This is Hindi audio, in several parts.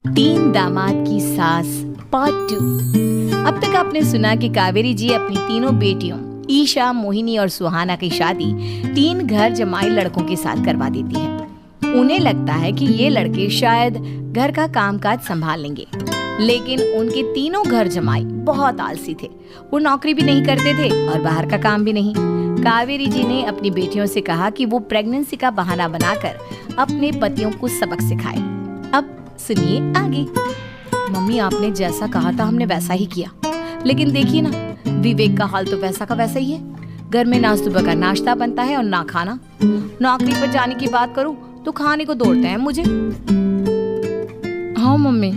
तीन दामाद की सास पार्ट 2। अब तक आपने सुना कि कावेरी जी अपनी तीनों बेटियों ईशा, मोहिनी और सुहाना की शादी तीन घर जमाई लड़कों के साथ करवा देती है। उन्हें लगता है कि ये लड़के शायद घर का कामकाज संभाल लेंगे, लेकिन उनके तीनों घर जमाई बहुत आलसी थे। वो नौकरी भी नहीं करते थे और बाहर का काम भी नहीं। कावेरी जी ने अपनी बेटियों से कहा कि वो प्रेगनेंसी का बहाना बनाकर अपने पतियों को सबक सिखाए। अब सुनिए आगे। मम्मी, आपने जैसा कहा था हमने वैसा ही किया, लेकिन देखिए ना, विवेक का हाल तो वैसा का वैसा ही है। घर में ना सुबह का नाश्ता बनता है और ना खाना। नौकरी पर जाने की बात करूं तो खाने को दौड़ते हैं मुझे। हाँ मम्मी,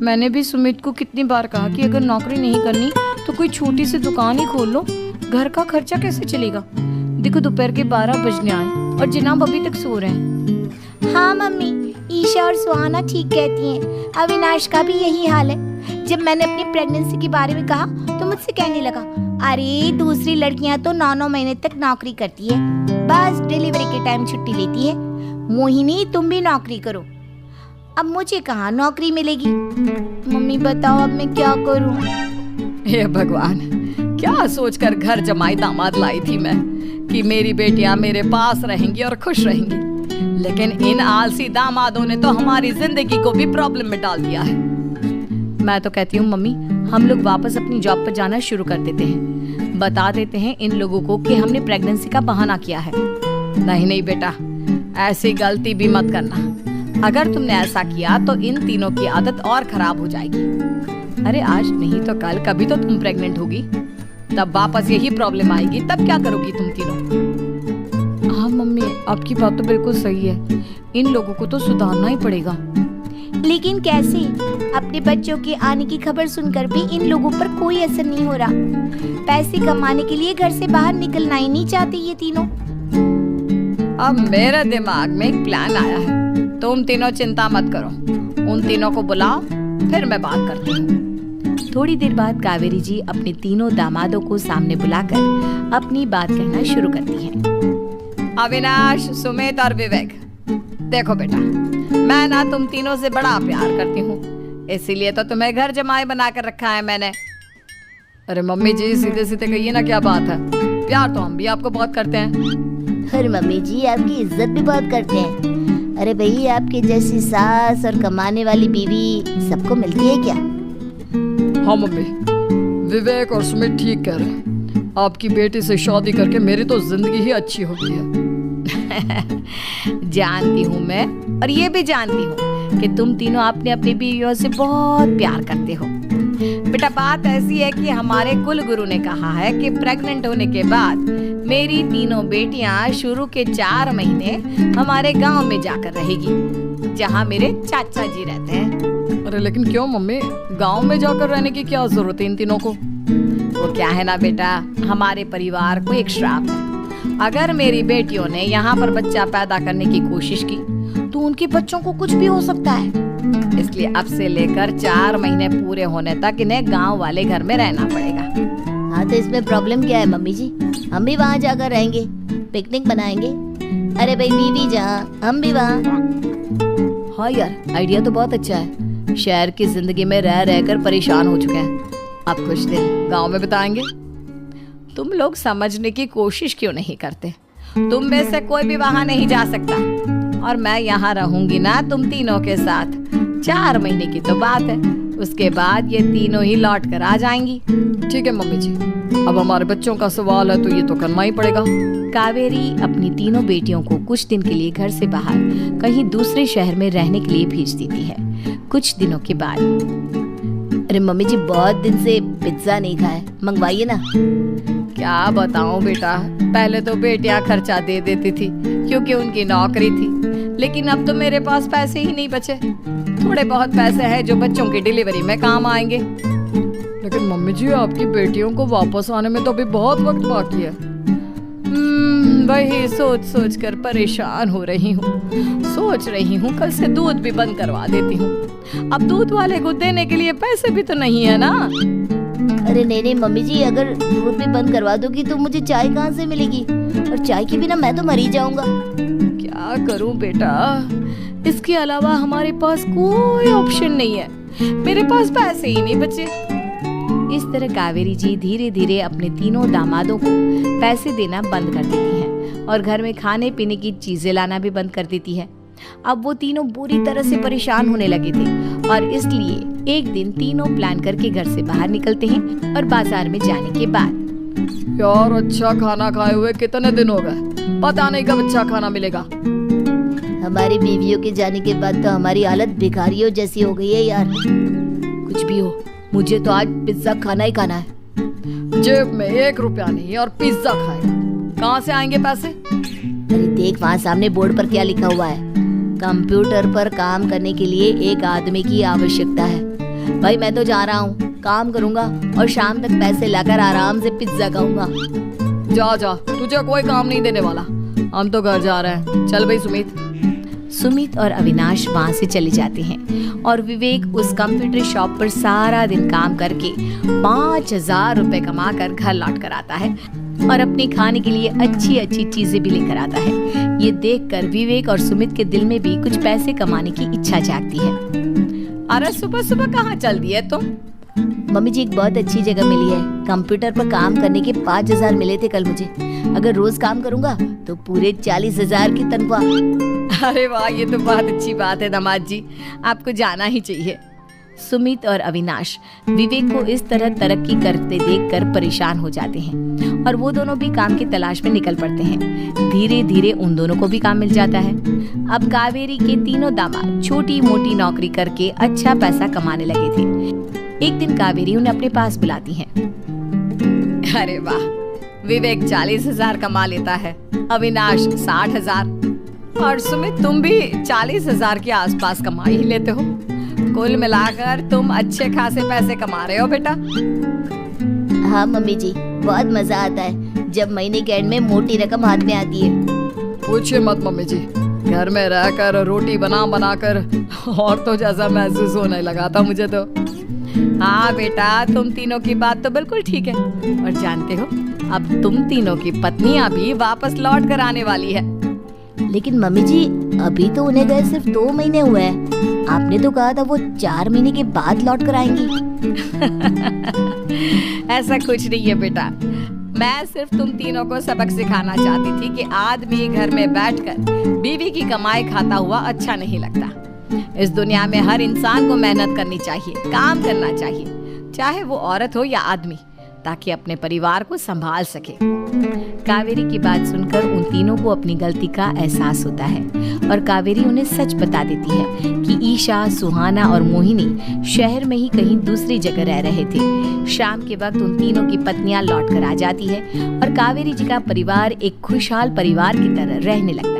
मैंने भी सुमित को कितनी बार कहा कि अगर नौकरी नहीं करनी तो कोई छोटी सी दुकान ही खोल लो, घर का खर्चा कैसे चलेगा। देखो दोपहर के 12 बजने आए और जिनाब अभी तक सो रहे हैं। हाँ मम्मी, ईशा और सुहाना ठीक कहती हैं। अविनाश का भी यही हाल है। जब मैंने अपनी प्रेगनेंसी के बारे में कहा तो मुझसे कहने लगा, अरे दूसरी लड़कियां तो 9-9 महीने तक नौकरी करती है, बस डिलीवरी के टाइम छुट्टी लेती है। मोहिनी, तुम भी नौकरी करो। अब मुझे कहाँ नौकरी मिलेगी। मम्मी बताओ अब मैं क्या करूँ। हे भगवान, क्या सोचकर घर जमाई दामाद लाई थी मैं कि मेरी बेटियां मेरे पास रहेंगी और खुश रहेंगी, लेकिन इन आलसी दामादों ने तो हमारी जिंदगी को भी प्रॉब्लम में डाल दिया है। मैं तो कहती हूँ मम्मी, हम लोग वापस अपनी जॉब पर जाना शुरू कर देते हैं। बता देते हैं इन लोगों को कि हमने प्रेगनेंसी का बहाना किया है। नहीं नहीं बेटा, ऐसी गलती भी मत करना। अगर तुमने ऐसा किया तो इन तीनों की आदत और खराब हो जाएगी। अरे आज नहीं तो कल कभी तो तुम प्रेग्नेंट होगी, तब वापस यही प्रॉब्लम आएगी। तब क्या करोगी तुम तीनों? हाँ मम्मी, आपकी बात तो बिल्कुल सही है। इन लोगों को तो सुधारना ही पड़ेगा। लेकिन कैसे? अपने बच्चों के आने की खबर सुनकर भी इन लोगों पर कोई असर नहीं हो रहा। पैसे कमाने के लिए घर से बाहर निकलना ही नहीं चाहते ये तीनों। अब मेरे दिमाग में एक प्लान आया है। तुम तीनों चिंता मत करो, उन तीनों को बुलाओ, फिर मैं बात करती हूँ। थोड़ी देर बाद कावेरी जी अपने तीनों दामादों को सामने बुलाकर अपनी बात कहना शुरू करती हैं। अविनाश, सुमित और विवेक, देखो बेटा, मैं ना तुम तीनों से बड़ा प्यार करती हूँ, इसीलिए तो तुम्हें घर जमाई बना कर रखा है मैंने। अरे मम्मी जी, सीधे सीधे कहिए ना, क्या बात है। प्यार तो हम भी आपको बहुत करते हैं। अरे मम्मी जी, आपकी इज्जत भी बहुत करते हैं। अरे भाई, आपके जैसी सास और कमाने वाली बीवी सबको मिलती है क्या? हाँ मम्मी, विवेक और सुमित ठीक कह रहे हैं। आपकी बेटी से शादी करके मेरी तो जिंदगी ही अच्छी हो गई है। जानती हूँ मैं, और ये भी जानती हूँ कि तुम तीनों अपने अपनी बीवियों से बहुत प्यार करते हो। बेटा, बात ऐसी है कि हमारे कुल गुरु ने कहा है कि प्रेग्नेंट होने के बाद मेरी तीनों बेटियां शुरू के 4 महीने हमारे गांव में जाकर रहेगी, जहां मेरे चाचा जी रहते हैं। अरे लेकिन क्यों मम्मी, गांव में जाकर रहने की क्या जरूरत है इन तीनों को? वो क्या है ना बेटा, हमारे परिवार को एक श्राप है। अगर मेरी बेटियों ने यहाँ पर बच्चा पैदा करने की कोशिश की तो उनके बच्चों को कुछ भी हो सकता है। इसलिए अब से लेकर 4 महीने पूरे होने तक इन्हें गांव वाले घर में रहना पड़ेगा। हाँ तो इसमें प्रॉब्लम क्या है मम्मी जी? हम भी वहाँ जाकर रहेंगे, पिकनिक बनाएंगे। अरे भाई, बीवी जहाँ हम भी वहाँ। हाँ यार, आइडिया तो बहुत अच्छा है। शहर की जिंदगी में रह रहकर परेशान हो चुके हैं, अब कुछ दिन गांव में बिताएंगे। तुम लोग समझने की कोशिश क्यों नहीं करते? तुम में से कोई भी वहां नहीं जा सकता, और मैं यहाँ रहूंगी ना तुम तीनों के साथ। 4 महीने की तो बात है, उसके बाद ये तीनों ही लौट कर आ जाएंगी। ठीक है मम्मी जी, अब हमारे बच्चों का सवाल है तो ये तो करना ही पड़ेगा। कावेरी अपनी तीनों बेटियों को कुछ दिन के लिए घर से बाहर कहीं दूसरे शहर में रहने के लिए भेज देती है। कुछ दिनों के बाद, अरे मम्मी जी, बहुत दिन से पिज्जा नहीं खाया, मंगवाइए ना। क्या बताऊं बेटा, पहले तो बेटियां खर्चा दे देती थी क्योंकि उनकी नौकरी थी, लेकिन अब तो मेरे पास पैसे ही नहीं बचे। थोड़े बहुत पैसे हैं जो बच्चों की डिलीवरी में काम आएंगे। लेकिन मम्मी जी, आपकी बेटियों को वापस आने में तो अभी बहुत वक्त बाकी है। वही सोच सोच कर परेशान हो रही हूँ। सोच रही हूँ कल से दूध भी बंद करवा देती हूँ। अब दूध वाले को देने के लिए पैसे भी तो नहीं है ना। अरे नहीं मम्मी जी, अगर दूध भी बंद करवा दोगी तो मुझे चाय कहाँ से मिलेगी? और चाय के बिना मैं तो मर ही जाऊंगा। क्या करूं बेटा, इसके अलावा हमारे पास कोई ऑप्शन नहीं है। मेरे पास पैसे ही नहीं बचे। इस तरह कावेरी जी धीरे धीरे अपने तीनों दामादों को पैसे देना बंद कर देती हैं और घर में खाने पीने की चीजें लाना भी बंद कर देती है। अब वो तीनों बुरी तरह से परेशान होने लगे थे और इसलिए एक दिन तीनों प्लान करके घर से बाहर निकलते हैं और बाजार में जाने के बाद यार अच्छा खाना खाए हुए कितने दिन हो गए, पता नहीं कब अच्छा खाना मिलेगा। हमारी बीवियों के जाने के बाद तो हमारी हालत भिखारियों जैसी हो गई है यार। कुछ भी हो, मुझे तो आज पिज्जा खाना ही खाना है। जेब में 1 रुपया नहीं और पिज्जा खाएगा, कहाँ से आएंगे पैसे? अरे देख वहाँ सामने बोर्ड पर क्या लिखा हुआ है, कंप्यूटर पर काम करने के लिए एक आदमी की आवश्यकता है। भाई मैं तो जा रहा हूँ, काम करूँगा और शाम तक पैसे लाकर आराम से पिज्जा खाऊंगा। जा जा, तुझे कोई काम नहीं देने वाला, हम तो घर जा रहे हैं। चल भाई सुमित। सुमित और अविनाश वहाँ से चले जाते हैं और विवेक उस कंप्यूटर शॉप पर सारा दिन काम करके 5,000 रुपए कमा कर घर लौट कर आता है और अपने खाने के लिए अच्छी अच्छी चीजें भी लेकर आता है। ये देखकर विवेक और सुमित के दिल में भी कुछ पैसे कमाने की इच्छा जागती है। अरे सुबह सुबह कहाँ चल दिए तुम? मम्मी जी एक बहुत अच्छी जगह मिली है, कंप्यूटर पर काम करने के 5,000 मिले थे कल मुझे। अगर रोज काम करूँगा तो पूरे 40,000 की तनख्वाह। अरे वाह, ये तो बहुत अच्छी बात है दामाद जी, आपको जाना ही चाहिए। सुमित और अविनाश विवेक को इस तरह तरक्की करते देखकर परेशान हो जाते हैं और वो दोनों भी काम की तलाश में निकल पड़ते हैं। धीरे धीरे उन दोनों को भी काम मिल जाता है। अब कावेरी के तीनों दामाद छोटी मोटी नौकरी करके अच्छा पैसा कमाने लगे थे। एक दिन कावेरी उन्हें अपने पास बुलाती है। अरे वाह, विवेक 40,000 कमा लेता है, अविनाश 60,000 और सुमित तुम भी 40,000 के आसपास कमा ही लेते हो। कुल मिलाकर तुम अच्छे खासे पैसे कमा रहे हो बेटा। हाँ मम्मी जी, बहुत मजा आता है जब महीने के एंड में मोटी रकम हाथ में आती है। पूछिए मत मम्मी जी, घर में रहकर रोटी बना बना कर और तो जैसा महसूस होने लगा था मुझे तो। हाँ बेटा, तुम तीनों की बात तो बिल्कुल ठीक है। और जानते हो, अब तुम तीनों की पत्नियां भी वापस लौट कर आने वाली है। लेकिन मम्मी जी अभी तो उन्हें गए सिर्फ 2 महीने हुए हैं, आपने तो कहा था वो 4 महीने के बाद लौट कर आएंगी। ऐसा कुछ नहीं है बेटा, मैं सिर्फ तुम तीनों को सबक सिखाना चाहती थी कि आदमी घर में बैठकर बीवी की कमाई खाता हुआ अच्छा नहीं लगता। इस दुनिया में हर इंसान को मेहनत करनी चाहिए, काम करना चाहिए, चाहे वो औरत हो या आदमी, ताकि अपने परिवार को संभाल सके। कावेरी की बात सुनकर उन तीनों को अपनी गलती का एहसास होता है और कावेरी उन्हें सच बता देती है कि ईशा, सुहाना और मोहिनी शहर में ही कहीं दूसरी जगह रह रहे थे। शाम के वक्त उन तीनों की पत्नियां लौट कर आ जाती है और कावेरी जी का परिवार एक खुशहाल परिवार की तरह रहने लगता है।